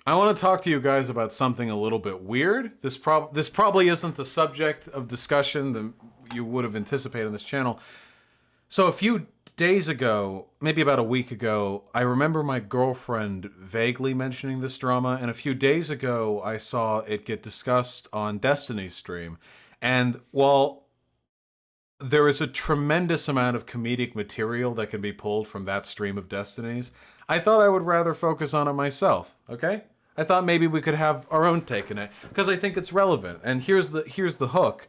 I want to talk to you guys about something a little bit weird. This probably isn't the subject of discussion that you would have anticipated on this channel. So a few days ago, maybe about a week ago, I remember my girlfriend vaguely mentioning this drama, and a few days ago, I saw it get discussed on Destiny's stream. And while there is a tremendous amount of comedic material that can be pulled from that stream of Destiny's, I thought I would rather focus on it myself, okay? I thought maybe we could have our own take on it, because I think it's relevant. And here's the hook.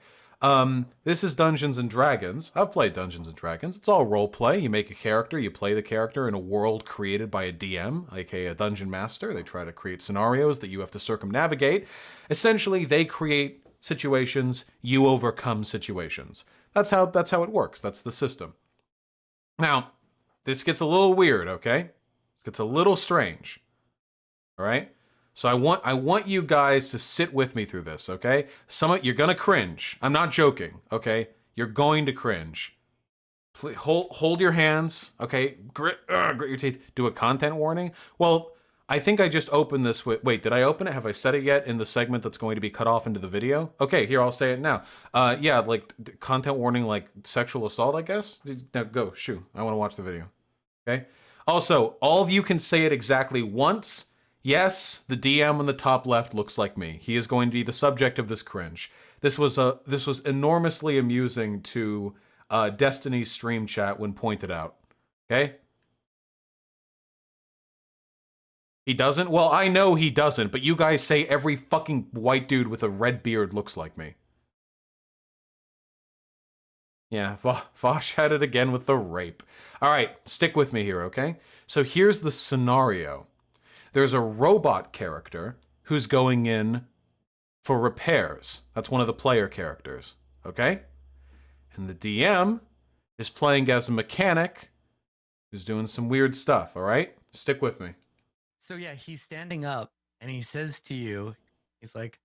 This is Dungeons and Dragons. I've played Dungeons and Dragons. It's all role play. You make a character, you play the character in a world created by a DM, aka a dungeon master. They try to create scenarios that you have to circumnavigate. Essentially, they create situations, you overcome situations. That's how it works. That's the system. Now, this gets a little weird, okay? It gets a little strange. All right? So I want you guys to sit with me through this, okay? You're gonna cringe. I'm not joking, okay? You're going to cringe. Please hold your hands, okay? Grit your teeth. Do a content warning. Well, I think I just opened this with. Wait, did I open it? Have I said it yet in the segment that's going to be cut off into the video? Okay, here I'll say it now. Yeah, like content warning, like sexual assault, I guess. Now go shoot. I want to watch the video. Okay. Also, all of you can say it exactly once. Yes, the DM on the top left looks like me. He is going to be the subject of this cringe. This was enormously amusing to Destiny's stream chat when pointed out. Okay? He doesn't? Well, I know he doesn't, but you guys say every fucking white dude with a red beard looks like me. Yeah, Vosh had it again with the rape. All right, stick with me here, okay? So here's the scenario. There's a robot character who's going in for repairs. That's one of the player characters, okay? And the DM is playing as a mechanic who's doing some weird stuff, all right? Stick with me. So yeah, he's standing up and he says to you, he's like,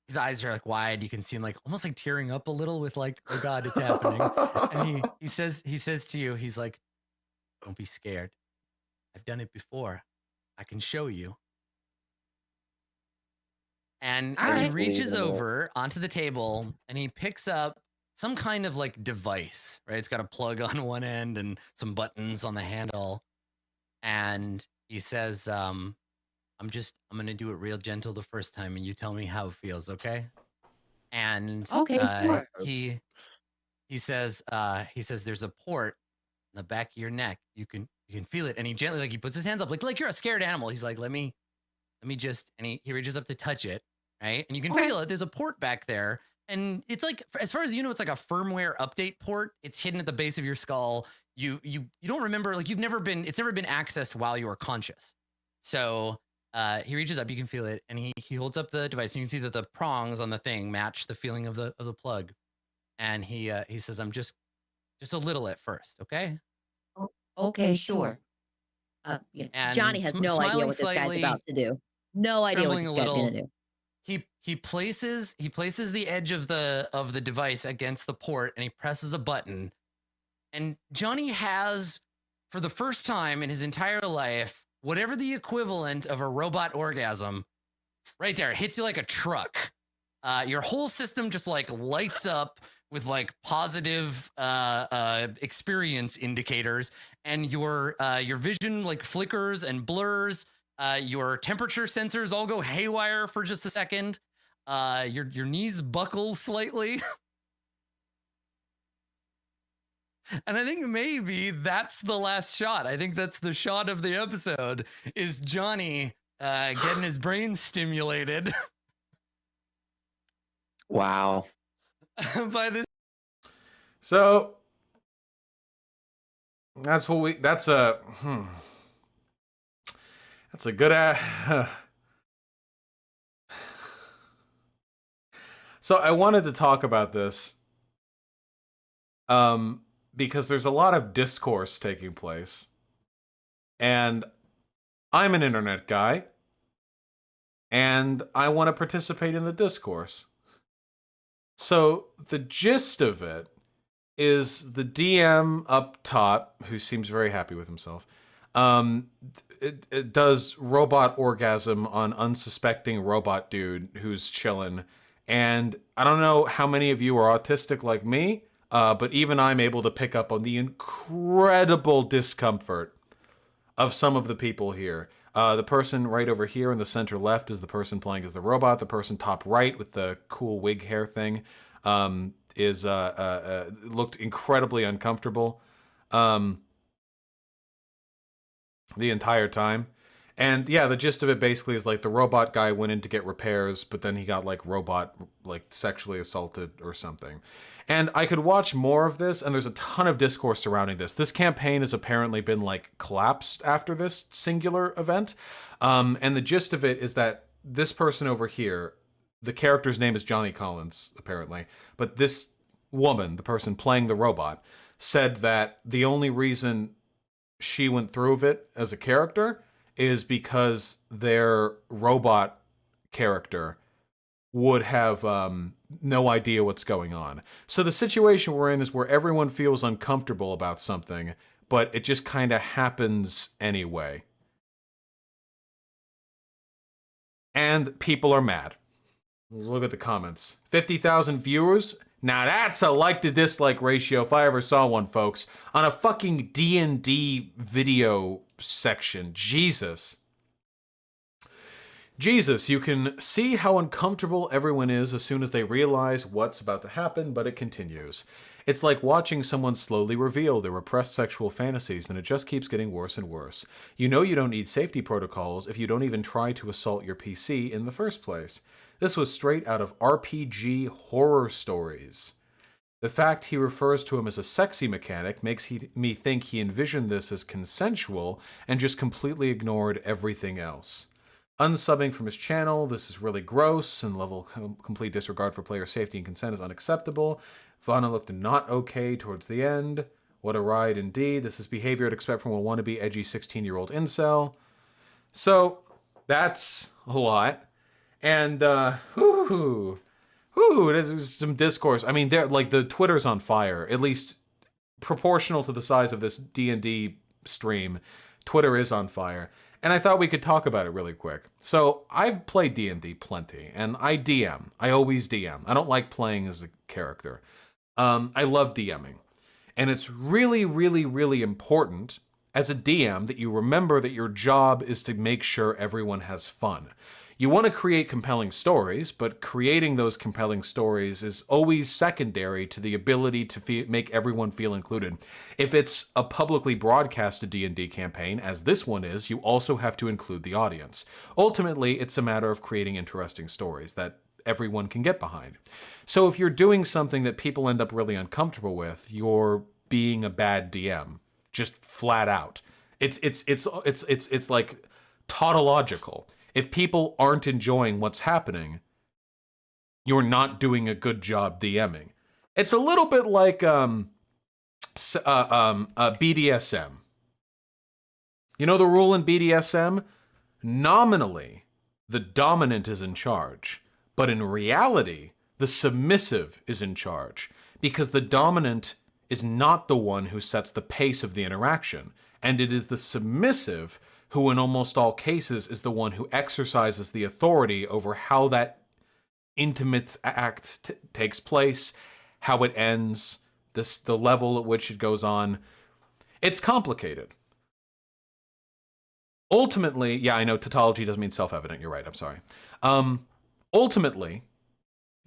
his eyes are like wide. You can see him like almost like tearing up a little with like, oh God, it's happening. And he says to you, he's like, don't be scared. I've done it before. I can show you. And he reaches over onto the table and he picks up some kind of like device, right? It's got a plug on one end and some buttons on the handle. And he says, I'm going to do it real gentle the first time and you tell me how it feels, okay? And sure. he says there's a port in the back of your neck. You can feel it. And he gently, like, he puts his hands up like you're a scared animal. He's like, let me just, and he reaches up to touch it, right? And you can feel it. There's a port back there. And it's like, as far as you know, it's like a firmware update port. It's hidden at the base of your skull. You don't remember, like, it's never been accessed while you are conscious. So he reaches up, you can feel it, and he holds up the device, and you can see that the prongs on the thing match the feeling of the plug. And he says, I'm just a little at first, okay? Okay, sure. And Johnny has no idea what this guy's about to do. No idea what this guy's gonna do. He places the edge of the device against the port and he presses a button. And Johnny has, for the first time in his entire life, whatever the equivalent of a robot orgasm, right there. It hits you like a truck. Your whole system just like lights up with like positive experience indicators, and your vision like flickers and blurs. Your temperature sensors all go haywire for just a second. Your knees buckle slightly. And I think maybe that's the last shot. I think that's the shot of the episode, is Johnny getting his brain stimulated. Wow. By this. So that's a good So I wanted to talk about this because there's a lot of discourse taking place, and I'm an internet guy and I want to participate in the discourse. So the gist of it is the DM up top, who seems very happy with himself, um, it does robot orgasm on unsuspecting robot dude who's chilling. And I don't know how many of you are autistic like me, but even I'm able to pick up on the incredible discomfort of some of the people here. The person right over here in the center left is the person playing as the robot. The person top right with the cool wig hair thing is looked incredibly uncomfortable the entire time. And yeah, the gist of it basically is like the robot guy went in to get repairs, but then he got like sexually assaulted or something. And I could watch more of this, and there's a ton of discourse surrounding this. This campaign has apparently been like collapsed after this singular event. And the gist of it is that this person over here, the character's name is Johnny Collins, apparently, but this woman, the person playing the robot, said that the only reason she went through with it as a character is because their robot character would have no idea what's going on. So the situation we're in is where everyone feels uncomfortable about something, but it just kind of happens anyway. And people are mad. Let's look at the comments. 50,000 viewers. Now that's a like to dislike ratio if I ever saw one, folks. On a fucking D&D video section. Jesus. Jesus, you can see how uncomfortable everyone is as soon as they realize what's about to happen, but it continues. It's like watching someone slowly reveal their repressed sexual fantasies, and it just keeps getting worse and worse. You know you don't need safety protocols if you don't even try to assault your PC in the first place. This was straight out of RPG horror stories. The fact he refers to him as a sexy mechanic makes me think he envisioned this as consensual and just completely ignored everything else. Unsubbing from his channel, this is really gross, and level complete disregard for player safety and consent is unacceptable. Vana looked not okay towards the end. What a ride indeed. This is behavior I'd expect from a wannabe edgy 16-year-old incel. So, that's a lot. And, there's some discourse. I mean, like, the Twitter's on fire, at least proportional to the size of this D&D stream. Twitter is on fire. And I thought we could talk about it really quick. So I've played D&D plenty, and I DM. I always DM. I don't like playing as a character. I love DMing. And it's really, really, really important as a DM that you remember that your job is to make sure everyone has fun. You want to create compelling stories, but creating those compelling stories is always secondary to the ability to make everyone feel included. If it's a publicly broadcasted D&D campaign, as this one is, you also have to include the audience. Ultimately, it's a matter of creating interesting stories that everyone can get behind. So if you're doing something that people end up really uncomfortable with, you're being a bad DM, just flat out. It's like tautological. If people aren't enjoying what's happening, you're not doing a good job DMing. It's a little bit like BDSM. You know the rule in BDSM? Nominally, the dominant is in charge, but in reality, the submissive is in charge, because the dominant is not the one who sets the pace of the interaction, and it is the submissive who in almost all cases is the one who exercises the authority over how that intimate act takes place, how it ends, the level at which it goes on. It's complicated. Ultimately, yeah, I know tautology doesn't mean self-evident. You're right, I'm sorry. Ultimately,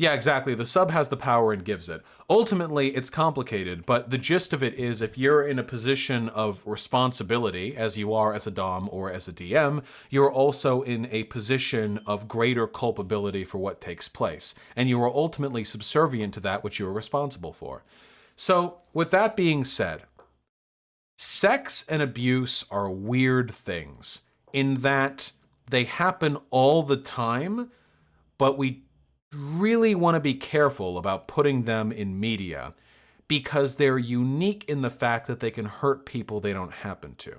yeah, exactly. The sub has the power and gives it. Ultimately, it's complicated, but the gist of it is if you're in a position of responsibility, as you are as a Dom or as a DM, you're also in a position of greater culpability for what takes place, and you are ultimately subservient to that which you are responsible for. So, with that being said, sex and abuse are weird things in that they happen all the time, but we really want to be careful about putting them in media because they're unique in the fact that they can hurt people they don't happen to.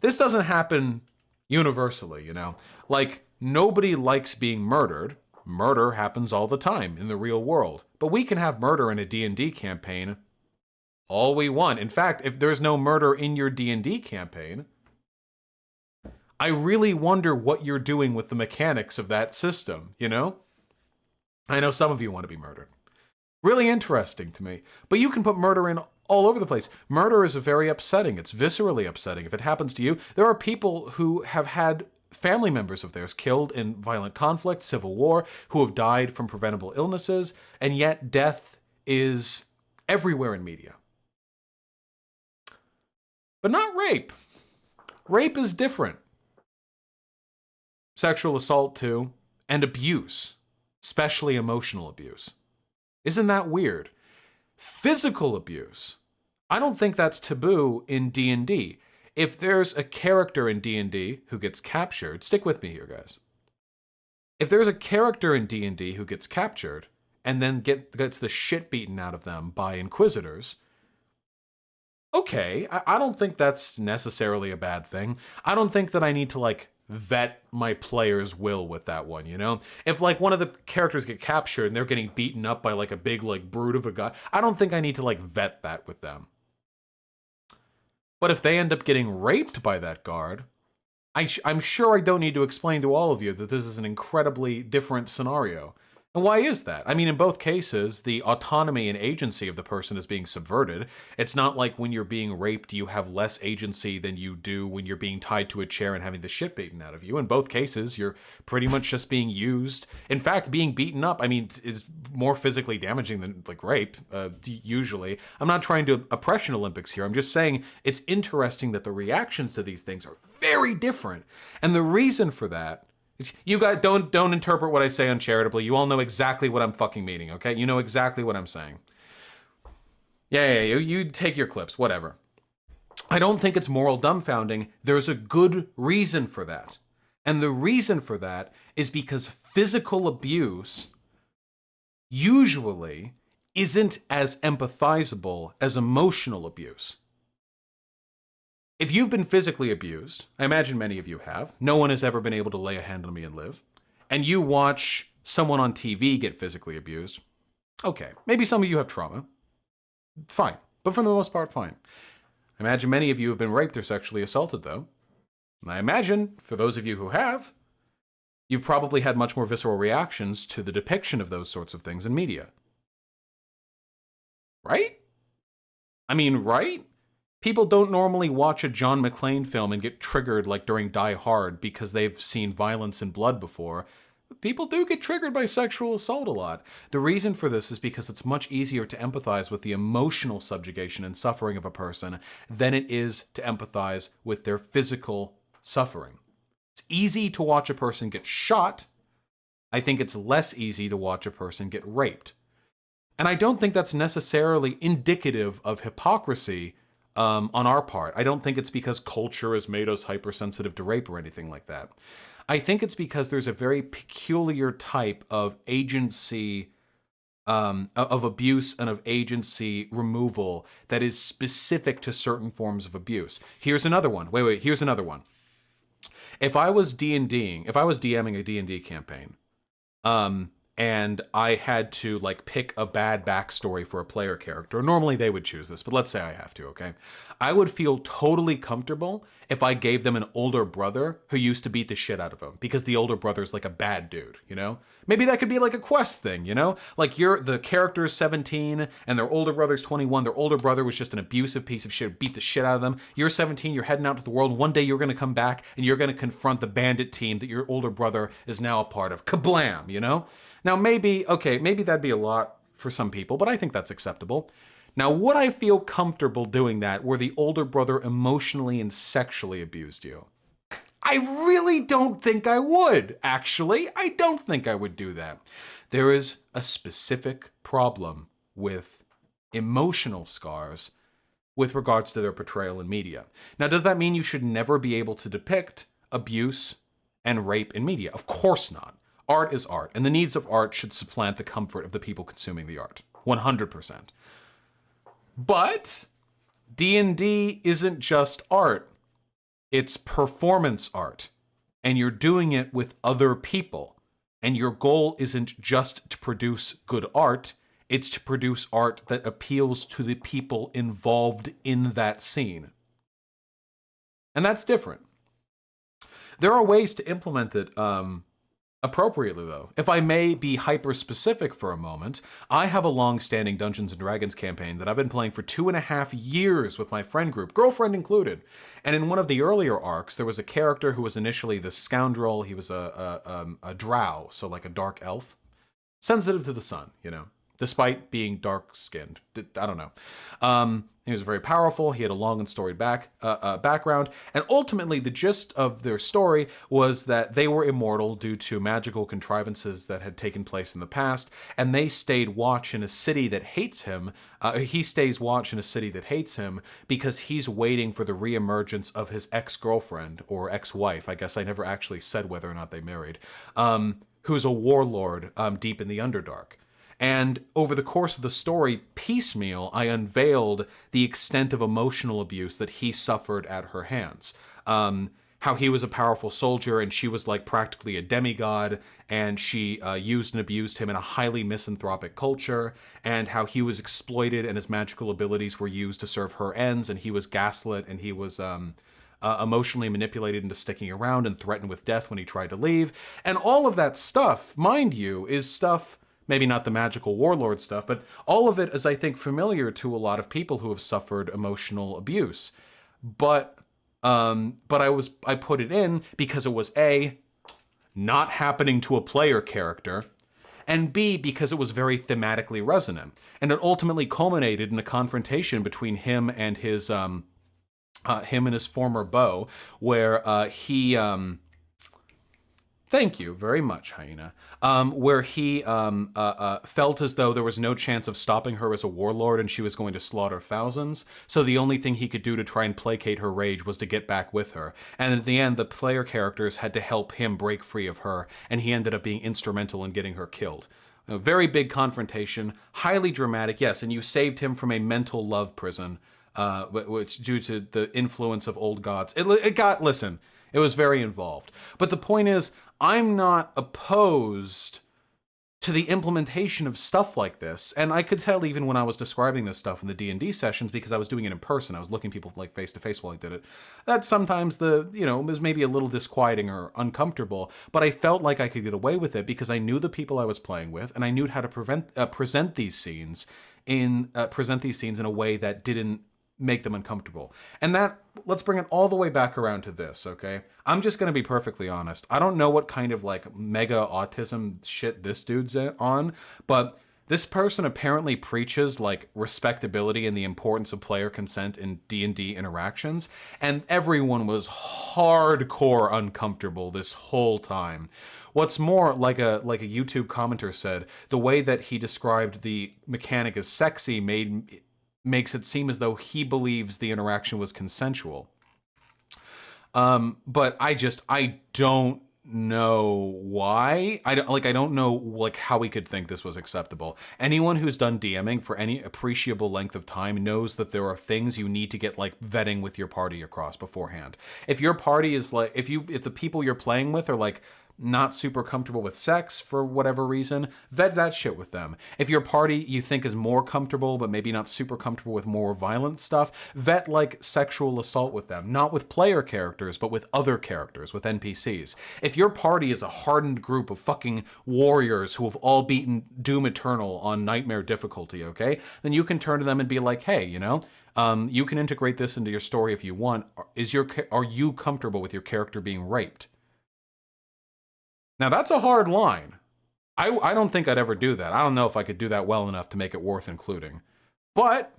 This doesn't happen universally, you know? Like, nobody likes being murdered, murder happens all the time in the real world. But we can have murder in a D&D campaign all we want. In fact, if there's no murder in your D&D campaign, I really wonder what you're doing with the mechanics of that system, you know? I know some of you want to be murdered. Really interesting to me. But you can put murder in all over the place. Murder is very upsetting. It's viscerally upsetting. If it happens to you, there are people who have had family members of theirs killed in violent conflict, civil war, who have died from preventable illnesses, and yet death is everywhere in media. But not rape. Rape is different. Sexual assault too, and abuse, especially emotional abuse. Isn't that weird? Physical abuse. I don't think that's taboo in D&D. If there's a character in D&D who gets captured, stick with me here, guys. If there's a character in D&D who gets captured and then gets the shit beaten out of them by inquisitors, okay, I don't think that's necessarily a bad thing. I don't think that I need to, like, vet my player's will with that one, you know? If, like, one of the characters get captured and they're getting beaten up by, like, a big, like, brute of a guy, I don't think I need to, like, vet that with them. But if they end up getting raped by that guard, I'm sure I don't need to explain to all of you that this is an incredibly different scenario. And why is that? I mean, in both cases, the autonomy and agency of the person is being subverted. It's not like when you're being raped, you have less agency than you do when you're being tied to a chair and having the shit beaten out of you. In both cases, you're pretty much just being used. In fact, being beaten up, I mean, is more physically damaging than, like, rape, usually. I'm not trying to oppression Olympics here. I'm just saying it's interesting that the reactions to these things are very different. And the reason for that, you guys don't interpret what I say uncharitably. You all know exactly what I'm fucking meaning, okay? You know exactly what I'm saying. Yeah, you take your clips, whatever. I don't think it's moral dumbfounding. There's a good reason for that. And the reason for that is because physical abuse usually isn't as empathizable as emotional abuse. If you've been physically abused, I imagine many of you have, no one has ever been able to lay a hand on me and live, and you watch someone on TV get physically abused, okay, maybe some of you have trauma, fine, but for the most part, fine. I imagine many of you have been raped or sexually assaulted, though, and I imagine, for those of you who have, you've probably had much more visceral reactions to the depiction of those sorts of things in media. Right? I mean, right? People don't normally watch a John McClane film and get triggered like during Die Hard because they've seen violence and blood before. People do get triggered by sexual assault a lot. The reason for this is because it's much easier to empathize with the emotional subjugation and suffering of a person than it is to empathize with their physical suffering. It's easy to watch a person get shot. I think it's less easy to watch a person get raped. And I don't think that's necessarily indicative of hypocrisy on our part. I don't think it's because culture has made us hypersensitive to rape or anything like that. I think it's because there's a very peculiar type of agency, of abuse and of agency removal that is specific to certain forms of abuse. Here's another one. Here's another one. If I was D&Ding, if I was DMing a D&D campaign, and I had to, like, pick a bad backstory for a player character. Normally they would choose this, but let's say I have to, okay? I would feel totally comfortable if I gave them an older brother who used to beat the shit out of him, because the older brother's like a bad dude, you know? Maybe that could be like a quest thing, you know? Like, the character's 17 and their older brother's 21. Their older brother was just an abusive piece of shit, beat the shit out of them. You're 17, you're heading out to the world. One day you're going to come back and you're going to confront the bandit team that your older brother is now a part of. Kablam, you know? Now, maybe that'd be a lot for some people, but I think that's acceptable. Now, would I feel comfortable doing that where the older brother emotionally and sexually abused you? I really don't think I would, actually. I don't think I would do that. There is a specific problem with emotional scars with regards to their portrayal in media. Now, does that mean you should never be able to depict abuse and rape in media? Of course not. Art is art, and the needs of art should supplant the comfort of the people consuming the art. 100%. But D&D isn't just art. It's performance art. And you're doing it with other people. And your goal isn't just to produce good art, it's to produce art that appeals to the people involved in that scene. And that's different. There are ways to implement it appropriately, though. If I may be hyper-specific for a moment, I have a long-standing Dungeons & Dragons campaign that I've been playing for 2.5 years with my friend group, girlfriend included. And in one of the earlier arcs, there was a character who was initially the scoundrel. He was a drow, so like a dark elf. Sensitive to the sun, you know, despite being dark-skinned. I don't know. He was very powerful. He had a long and storied background. And ultimately, the gist of their story was that they were immortal due to magical contrivances that had taken place in the past, and they stayed watch in a city that hates him. He stays watch in a city that hates him because he's waiting for the reemergence of his ex-girlfriend, or ex-wife. I guess I never actually said whether or not they married. Who's a warlord deep in the Underdark. And over the course of the story, piecemeal, I unveiled the extent of emotional abuse that he suffered at her hands. How he was a powerful soldier and she was like practically a demigod, and she used and abused him in a highly misanthropic culture, and how he was exploited and his magical abilities were used to serve her ends, and he was gaslit, and he was emotionally manipulated into sticking around and threatened with death when he tried to leave. And all of that stuff, mind you, is stuff... maybe not the magical warlord stuff, but all of it is, I think, familiar to a lot of people who have suffered emotional abuse. But I put it in because it was A, not happening to a player character, and B, because it was very thematically resonant. And it ultimately culminated in a confrontation between him and his former beau, where he... Thank you very much, Hyena. Where he felt as though there was no chance of stopping her as a warlord and she was going to slaughter thousands. So the only thing he could do to try and placate her rage was to get back with her. And at the end, the player characters had to help him break free of her, and he ended up being instrumental in getting her killed. A very big confrontation, highly dramatic, yes, and you saved him from a mental love prison, which due to the influence of old gods. Listen, it was very involved. But the point is, I'm not opposed to the implementation of stuff like this. And I could tell even when I was describing this stuff in the D&D sessions, because I was doing it in person, I was looking people like face to face while I did it, that sometimes it was maybe a little disquieting or uncomfortable, but I felt like I could get away with it because I knew the people I was playing with, and I knew how to present these scenes in a way that didn't make them uncomfortable. And that, let's bring it all the way back around to this, okay? I'm just gonna be perfectly honest. I don't know what kind of like mega autism shit this dude's on, but this person apparently preaches like respectability and the importance of player consent in D&D interactions, and everyone was hardcore uncomfortable this whole time. What's more, like a YouTube commenter said, the way that he described the mechanic as sexy makes it seem as though he believes the interaction was consensual. But I don't know why. I don't know like how we could think this was acceptable. Anyone who's done DMing for any appreciable length of time knows that there are things you need to get like vetting with your party across beforehand. If your party is like, if the people you're playing with are like not super comfortable with sex for whatever reason, vet that shit with them. If your party you think is more comfortable but maybe not super comfortable with more violent stuff, vet like sexual assault with them. Not with player characters, but with other characters, with NPCs. If your party is a hardened group of fucking warriors who have all beaten Doom Eternal on Nightmare difficulty, okay? Then you can turn to them and be like, hey, you know, you can integrate this into your story if you want. Are you comfortable with your character being raped? Now, that's a hard line. I don't think I'd ever do that. I don't know if I could do that well enough to make it worth including. But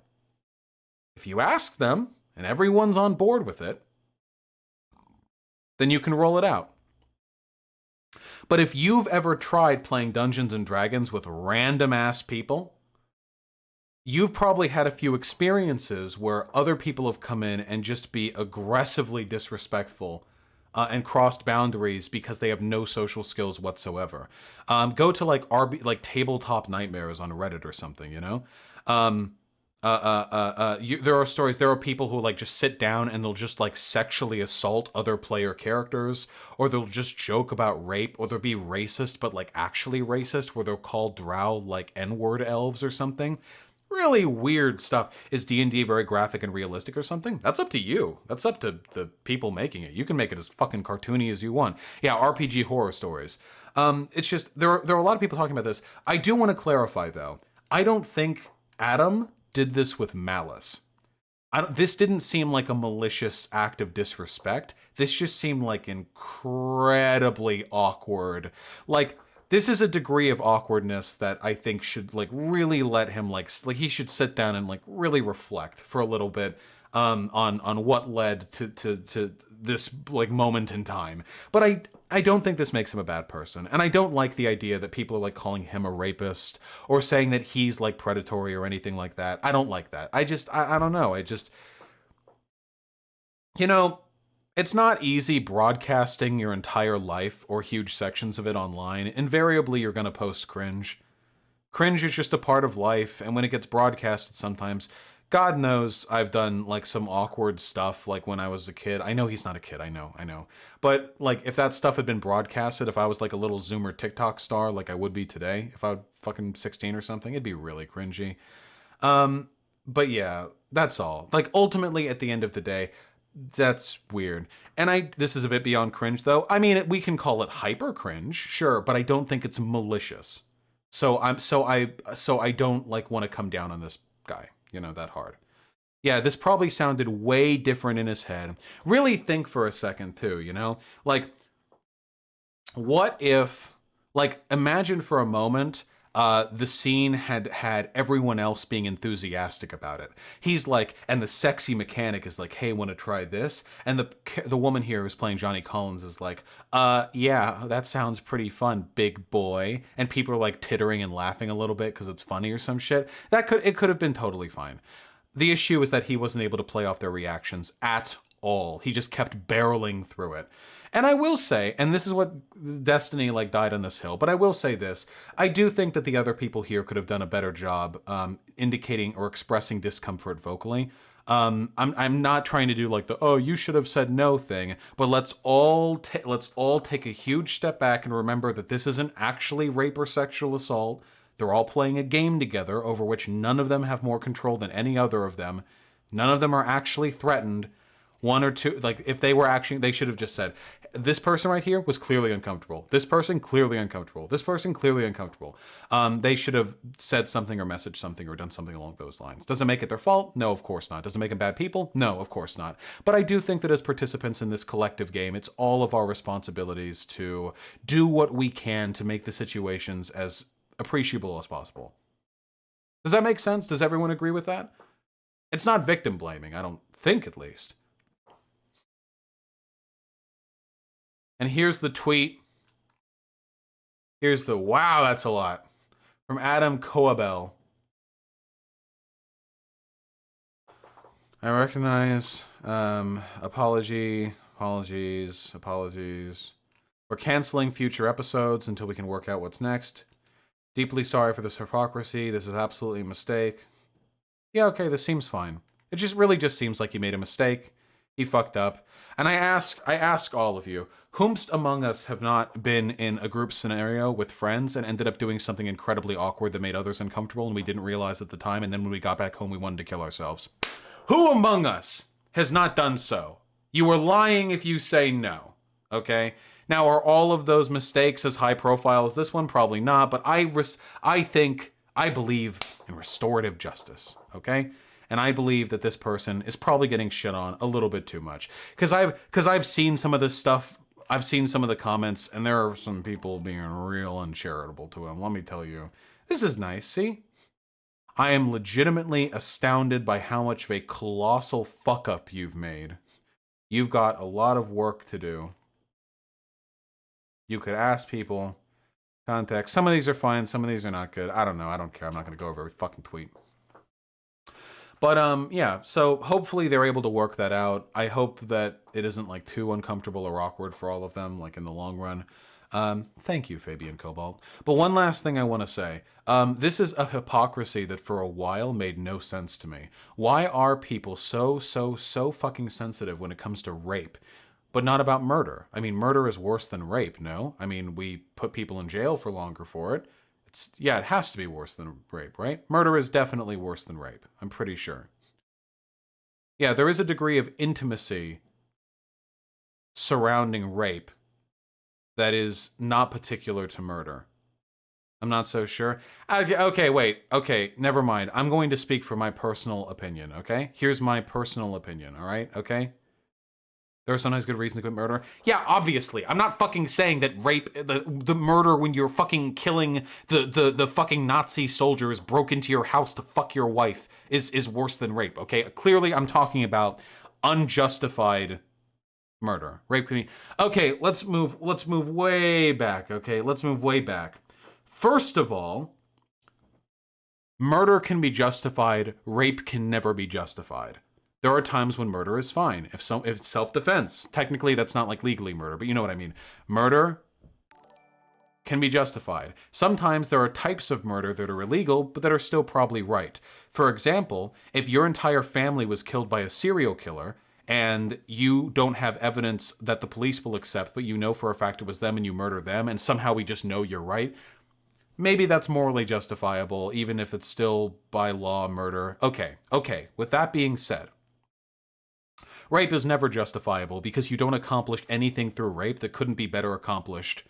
if you ask them, and everyone's on board with it, then you can roll it out. But if you've ever tried playing Dungeons & Dragons with random-ass people, you've probably had a few experiences where other people have come in and just be aggressively disrespectful and crossed boundaries because they have no social skills whatsoever. Go to like tabletop nightmares on Reddit or something, you know? there are stories, there are people who like just sit down and they'll just like sexually assault other player characters, or they'll just joke about rape, or they'll be racist but like actually racist, where they'll call drow like n-word elves or something. Really weird stuff. Is D&D very graphic and realistic or something? That's up to you. That's up to the people making it. You can make it as fucking cartoony as you want. Yeah, RPG horror stories. It's just, there are a lot of people talking about this. I do want to clarify, though. I don't think Adam did this with malice. This didn't seem like a malicious act of disrespect. This just seemed like incredibly awkward. Like, this is a degree of awkwardness that I think should like really let him like he should sit down and like really reflect for a little bit on what led to this like moment in time. But I don't think this makes him a bad person, and I don't like the idea that people are like calling him a rapist or saying that he's like predatory or anything like that. I don't like that. I don't know. You know, it's not easy broadcasting your entire life or huge sections of it online. Invariably, you're going to post cringe. Cringe is just a part of life, and when it gets broadcasted sometimes, God knows I've done like some awkward stuff like when I was a kid. I know he's not a kid, I know. But like if that stuff had been broadcasted, if I was like a little Zoomer TikTok star like I would be today, if I was fucking 16 or something, it'd be really cringy. But yeah, that's all. Like ultimately at the end of the day, that's weird. And this is a bit beyond cringe though. I mean, we can call it hyper cringe, sure, but I don't think it's malicious. So I don't like want to come down on this guy, that hard. Yeah, this probably sounded way different in his head. Really think for a second too, like what if, like imagine for a moment the scene had everyone else being enthusiastic about it. He's like, and the sexy mechanic is like, hey, want to try this? And the woman here who's playing Johnny Collins is like, yeah, that sounds pretty fun, big boy. And people are like tittering and laughing a little bit because it's funny or some shit. It could have been totally fine. The issue is that he wasn't able to play off their reactions at all. He just kept barreling through it. And I will say, and this is what Destiny like died on this hill, but I will say this. I do think that the other people here could have done a better job indicating or expressing discomfort vocally. I'm not trying to do like the, oh, you should have said no thing, but let's all take a huge step back and remember that this isn't actually rape or sexual assault. They're all playing a game together over which none of them have more control than any other of them. None of them are actually threatened. One or two, like if they were actually, they should have just said, this person right here was clearly uncomfortable. This person clearly uncomfortable. This person clearly uncomfortable. They should have said something or messaged something or done something along those lines. Does it make it their fault? No, of course not. Does it make them bad people? No, of course not. But I do think that as participants in this collective game, it's all of our responsibilities to do what we can to make the situations as appreciable as possible. Does that make sense? Does everyone agree with that? It's not victim blaming, I don't think, at least. And here's the tweet. Here's the, wow, that's a lot. From Adam Coabel. I recognize, apologies. We're canceling future episodes until we can work out what's next. Deeply sorry for this hypocrisy. This is absolutely a mistake. Yeah, okay, this seems fine. It really just seems like he made a mistake. He fucked up. And I ask all of you, whomst among us have not been in a group scenario with friends and ended up doing something incredibly awkward that made others uncomfortable and we didn't realize at the time, and then when we got back home we wanted to kill ourselves? Who among us has not done so? You are lying if you say no, okay? Now, are all of those mistakes as high profile as this one? Probably not, but I believe in restorative justice, okay? And I believe that this person is probably getting shit on a little bit too much. Because I've seen some of this stuff, I've seen some of the comments, and there are some people being real uncharitable to him. Let me tell you, this is nice, see? I am legitimately astounded by how much of a colossal fuck up you've made. You've got a lot of work to do. You could ask people, context. Some of these are fine, some of these are not good. I don't know, I don't care. I'm not going to go over every fucking tweet. But yeah, so hopefully they're able to work that out. I hope that it isn't like too uncomfortable or awkward for all of them, like in the long run. Thank you, Fabian Cobalt. But one last thing I want to say. This is a hypocrisy that for a while made no sense to me. Why are people so fucking sensitive when it comes to rape, but not about murder? I mean, murder is worse than rape, no? I mean, we put people in jail for longer for it. Yeah, it has to be worse than rape, right? Murder is definitely worse than rape. I'm pretty sure. Yeah, there is a degree of intimacy surrounding rape that is not particular to murder. I'm not so sure. Okay, wait. Okay, never mind. I'm going to speak for my personal opinion, okay? Here's my personal opinion, all right? Okay? There are sometimes good reasons to commit murder. Yeah, obviously. I'm not fucking saying that rape, the murder when you're fucking killing the fucking Nazi soldiers broke into your house to fuck your wife is worse than rape, okay? Clearly, I'm talking about unjustified murder. Rape can be... Okay, let's move way back, okay? Let's move way back. First of all, murder can be justified, rape can never be justified. There are times when murder is fine. If it's self-defense, technically that's not like legally murder, but you know what I mean. Murder can be justified. Sometimes there are types of murder that are illegal, but that are still probably right. For example, if your entire family was killed by a serial killer, and you don't have evidence that the police will accept, but you know for a fact it was them and you murder them, and somehow we just know you're right, maybe that's morally justifiable, even if it's still by law murder. Okay. With that being said, rape is never justifiable because you don't accomplish anything through rape that couldn't be better accomplished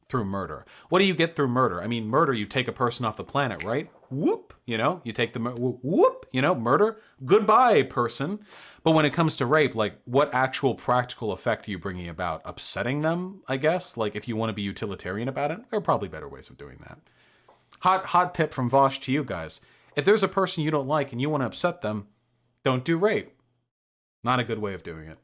through murder. What do you get through murder? I mean, murder, you take a person off the planet, right? Whoop, you know, you take the, whoop, you know, murder, goodbye, person. But when it comes to rape, like, what actual practical effect are you bringing about? Upsetting them, I guess? Like, if you want to be utilitarian about it, there are probably better ways of doing that. Hot tip from Vosh to you guys. If there's a person you don't like and you want to upset them, don't do rape. Not a good way of doing it.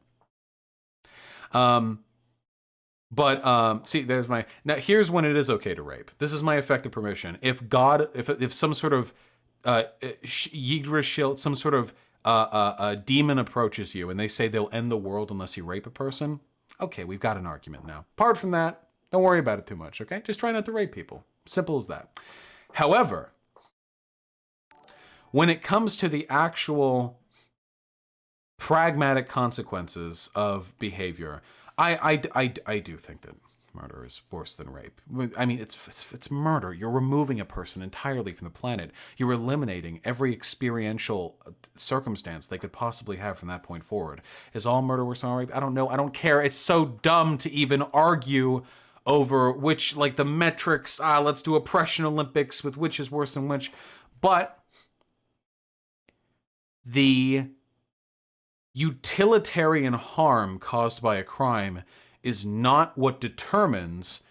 See, there's my... Now, here's when it is okay to rape. This is my effective permission. If some sort of Yggdrasil, some sort of a demon approaches you and they say they'll end the world unless you rape a person, okay, we've got an argument now. Apart from that, don't worry about it too much, okay? Just try not to rape people. Simple as that. However, when it comes to the actual pragmatic consequences of behavior, I do think that murder is worse than rape. I mean, it's murder. You're removing a person entirely from the planet. You're eliminating every experiential circumstance they could possibly have from that point forward. Is all murder worse than rape? I don't know. I don't care. It's so dumb to even argue over which, like, the metrics. Let's do oppression Olympics with which is worse than which. But the utilitarian harm caused by a crime is not what determines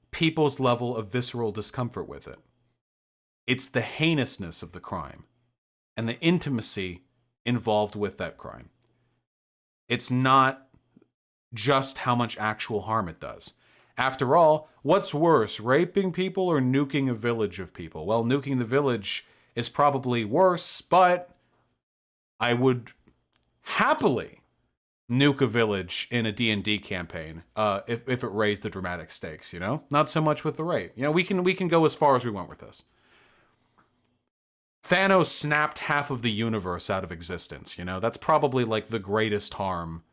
people's level of visceral discomfort with it. It's the heinousness of the crime and the intimacy involved with that crime. It's not just how much actual harm it does. After all, what's worse, raping people or nuking a village of people? Well, nuking the village is probably worse, but I would happily nuke a village in a D&D campaign if it raised the dramatic stakes, you know? Not so much with the rape. You know, we can go as far as we want with this. Thanos snapped half of the universe out of existence, you know? That's probably like the greatest harm.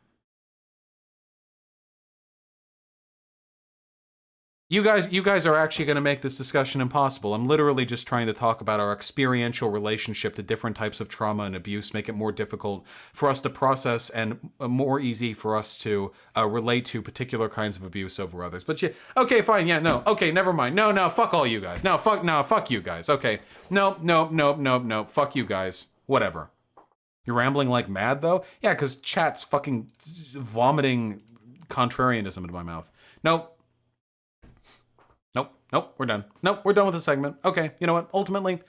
You guys are actually going to make this discussion impossible. I'm literally just trying to talk about our experiential relationship to different types of trauma and abuse, make it more difficult for us to process and more easy for us to relate to particular kinds of abuse over others. But yeah, okay, fine, yeah, no, okay, never mind. No, fuck all you guys. No, fuck you guys. Okay, no, fuck you guys. Whatever. You're rambling like mad though? Yeah, because chat's fucking vomiting contrarianism into my mouth. Nope, we're done. Nope, we're done with the segment. Okay, you know what? Ultimately,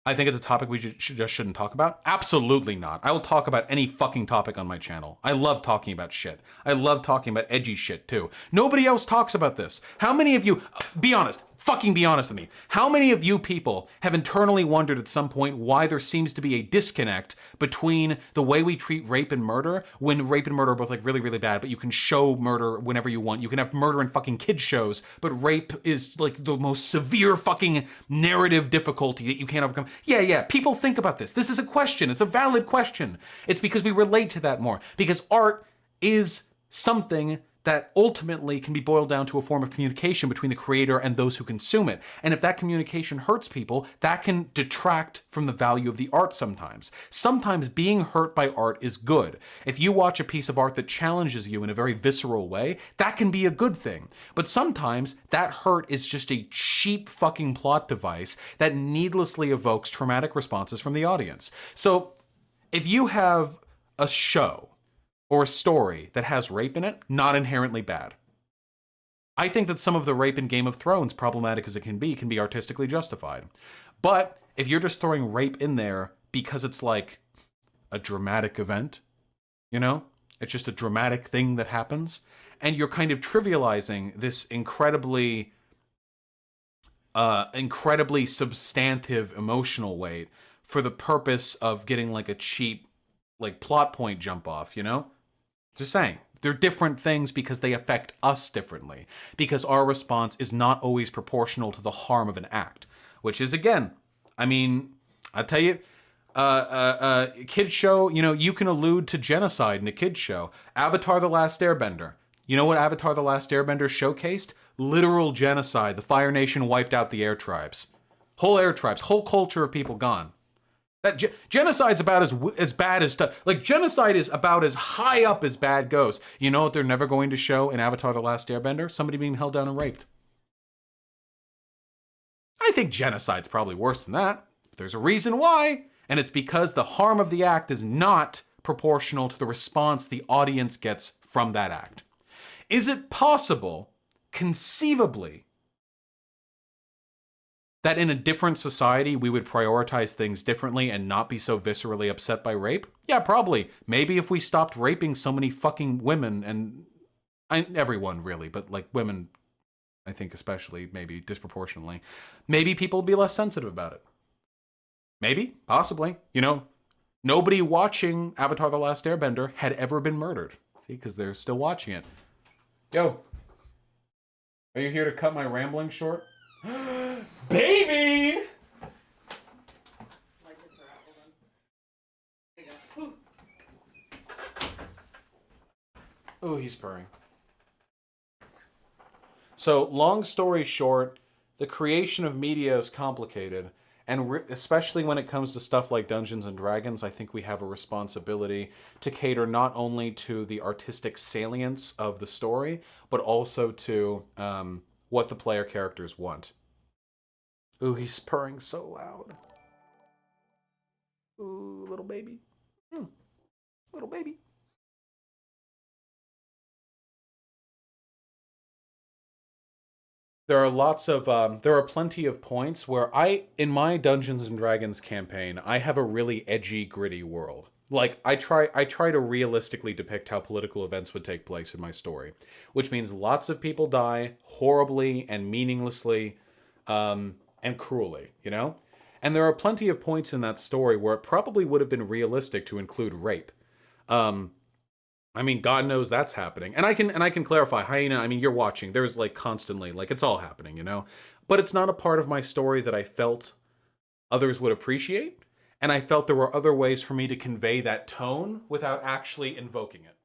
I think it's a topic we just shouldn't talk about. Absolutely not. I will talk about any fucking topic on my channel. I love talking about shit. I love talking about edgy shit, too. Nobody else talks about this. How many of you, be honest, Fucking be honest with me. How many of you people have internally wondered at some point why there seems to be a disconnect between the way we treat rape and murder, when rape and murder are both like really, really bad, but you can show murder whenever you want. You can have murder in fucking kids shows, but rape is like the most severe fucking narrative difficulty that you can't overcome. Yeah, people think about this. This is a question. It's a valid question. It's because we relate to that more. Because art is something that ultimately can be boiled down to a form of communication between the creator and those who consume it. And if that communication hurts people, that can detract from the value of the art sometimes. Sometimes being hurt by art is good. If you watch a piece of art that challenges you in a very visceral way, that can be a good thing. But sometimes that hurt is just a cheap fucking plot device that needlessly evokes traumatic responses from the audience. So if you have a show or a story that has rape in it, not inherently bad. I think that some of the rape in Game of Thrones, problematic as it can be artistically justified. But if you're just throwing rape in there because it's like a dramatic event, you know? It's just a dramatic thing that happens, and you're kind of trivializing this incredibly substantive emotional weight for the purpose of getting like a cheap like plot point jump off, you know? Just saying. They're different things because they affect us differently. Because our response is not always proportional to the harm of an act. Which is, again, I mean, I tell you, kids show, you know, you can allude to genocide in a kids show. Avatar: The Last Airbender. You know what Avatar: The Last Airbender showcased? Literal genocide. The Fire Nation wiped out the air tribes. Whole air tribes. Whole culture of people gone. That genocide's about as bad as like genocide is about as high up as bad goes. You know what they're never going to show in Avatar: The Last Airbender? Somebody being held down and raped. I think genocide's probably worse than that. But there's a reason why, and it's because the harm of the act is not proportional to the response the audience gets from that act. Is it possible, conceivably, that in a different society, we would prioritize things differently and not be so viscerally upset by rape? Yeah, probably. Maybe if we stopped raping so many fucking women, and everyone really, but like women, I think especially, maybe disproportionately, maybe people would be less sensitive about it. Maybe, possibly. You know, nobody watching Avatar: The Last Airbender had ever been murdered. See, because they're still watching it. Yo, are you here to cut my rambling short? Baby! My tits are out. Hold on. There you go. Oh, he's purring. So, long story short, the creation of media is complicated, and especially when it comes to stuff like Dungeons and Dragons, I think we have a responsibility to cater not only to the artistic salience of the story, but also to what the player characters want. Ooh, he's purring so loud. Ooh, little baby. Little baby. There are plenty of points where in my Dungeons and Dragons campaign, I have a really edgy, gritty world. Like, I try to realistically depict how political events would take place in my story, which means lots of people die horribly and meaninglessly, and cruelly, you know? And there are plenty of points in that story where it probably would have been realistic to include rape. I mean, God knows that's happening. And I can clarify, Hyena, I mean, you're watching. There's like constantly, like, it's all happening, you know? But it's not a part of my story that I felt others would appreciate. And I felt there were other ways for me to convey that tone without actually invoking it.